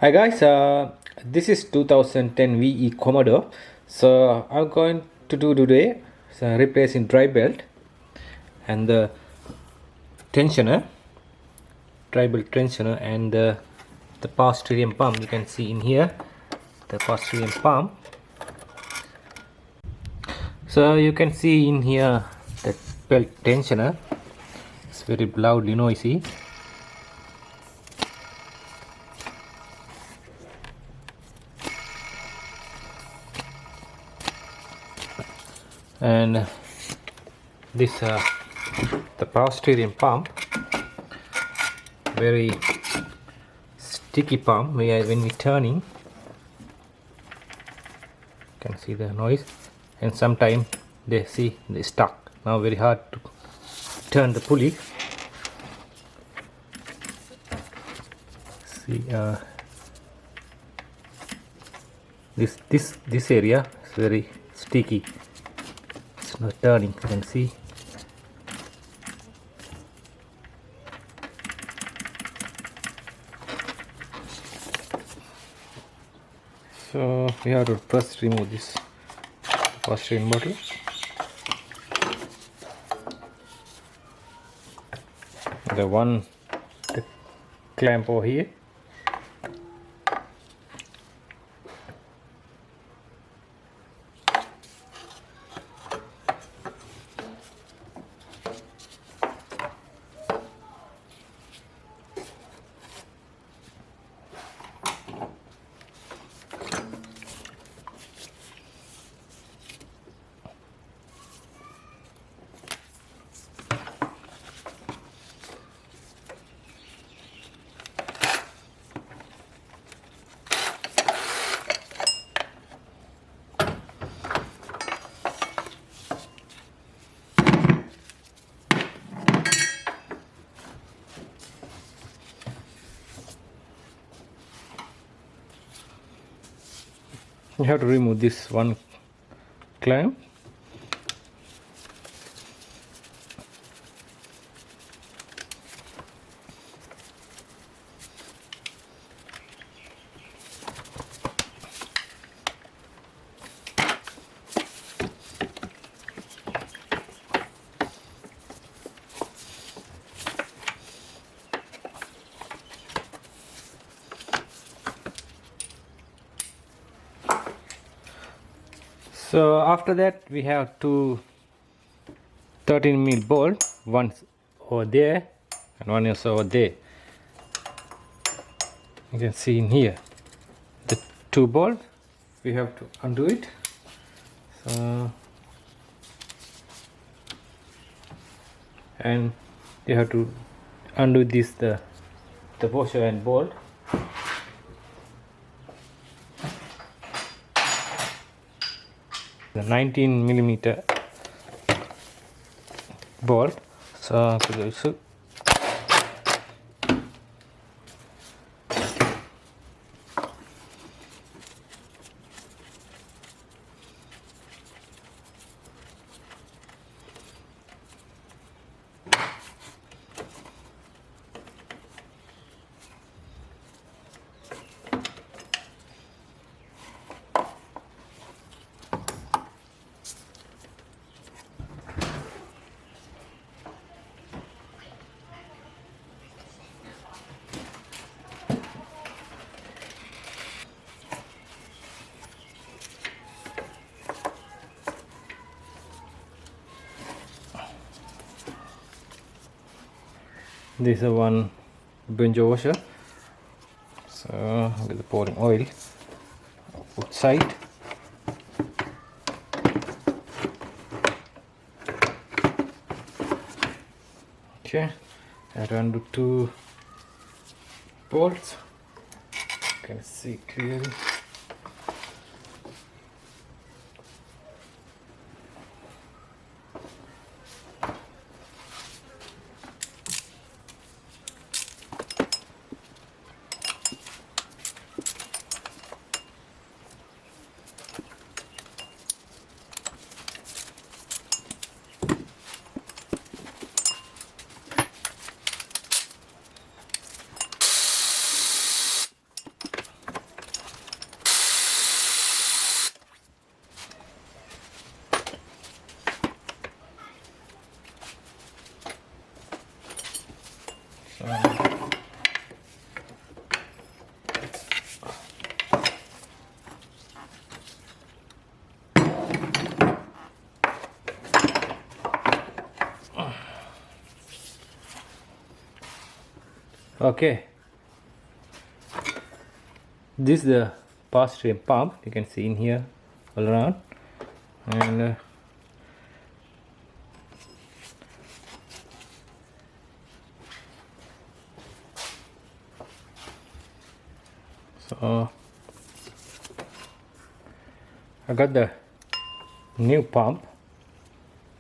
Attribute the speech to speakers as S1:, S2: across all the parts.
S1: Hi guys, this is 2010 VE Commodore. So I'm going to do today replacing dry belt and the tensioner, dry belt tensioner, and the power steering pump. You can see in here the power steering pump. So you can see in here the belt tensioner. It's very loudly noisy. And this the power steering pump, very sticky pump. When we turning, you can see the noise, and sometimes they stuck. Now very hard to turn the pulley. See this area is very sticky. It's not turning. You can see. So we have to first remove this power steering bottle. The clamp over here. You have to remove this one clamp. So after that we have two 13mm bolt, one over there and one is over there. You can see in here the two bolts. We have to undo it. So, and you have to undo this the washer and bolt. The 19mm bolt. So this is one benzo washer. So with the pouring oil outside. Okay, I have to undo two bolts. You can see clearly. Okay, this is the power stream pump. You can see in here all around, and so I got the new pump.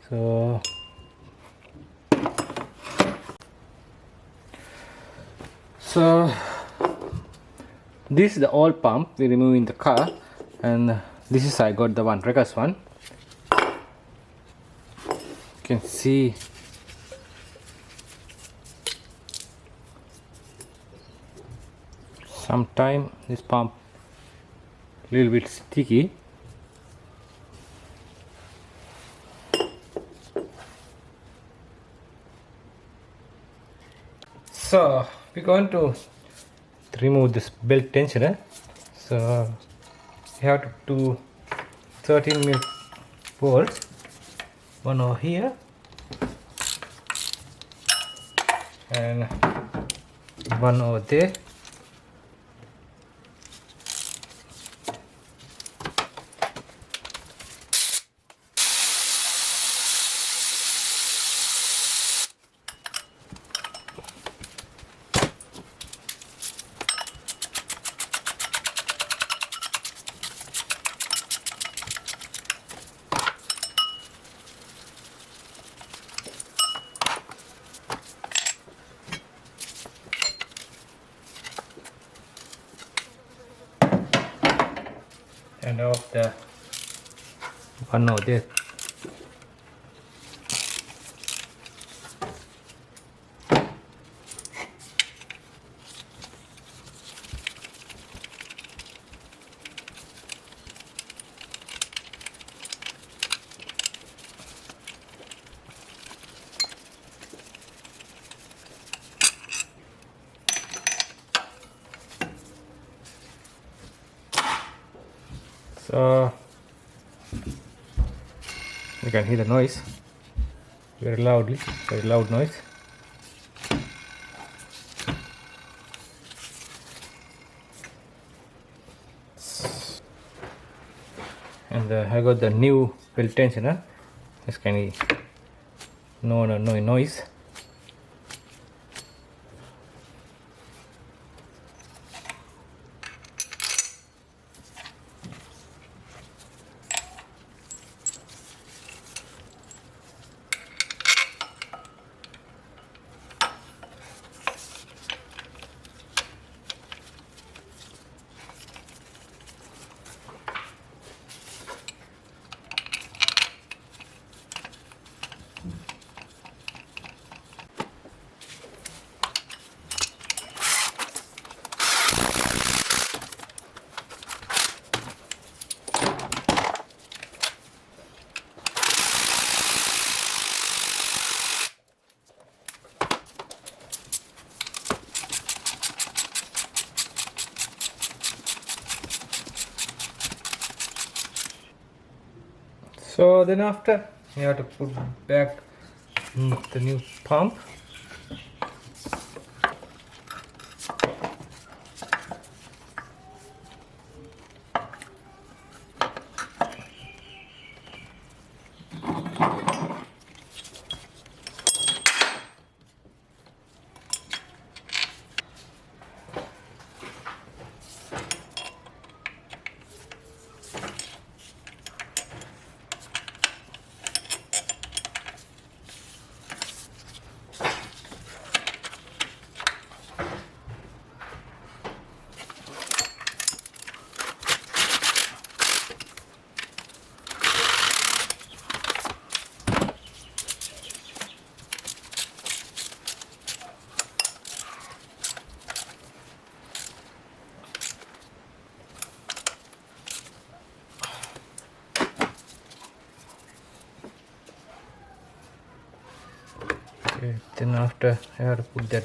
S1: So this is the old pump we remove in the car, and this is I got the one Regas one. You can see sometime this pump little bit sticky. So we're going to remove this belt tensioner. So you have to do 13 bolts, one over here and one over there. And off the one over there. So you can hear the noise very loudly, very loud noise. And I got the new belt tensioner. This kind of no noise. So then after you have to put back the new pump. Okay, then after I have to put that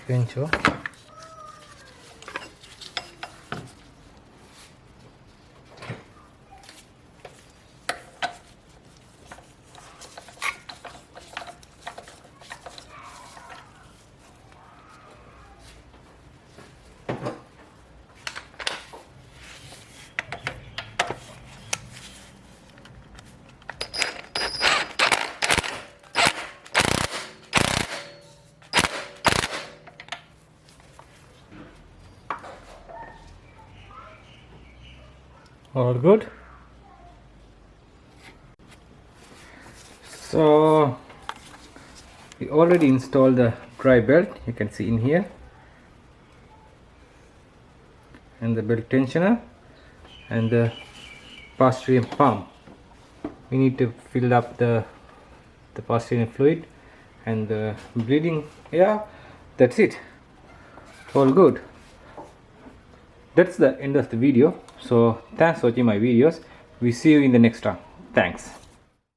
S1: pinch on. All good. So we already installed the dry belt, you can see in here, and the belt tensioner and the pass-stream pump. We need to fill up the pass-stream fluid and the bleeding. Yeah, that's it. All good. That's the end of the video. So thanks for watching my videos. We see you in the next one. Thanks.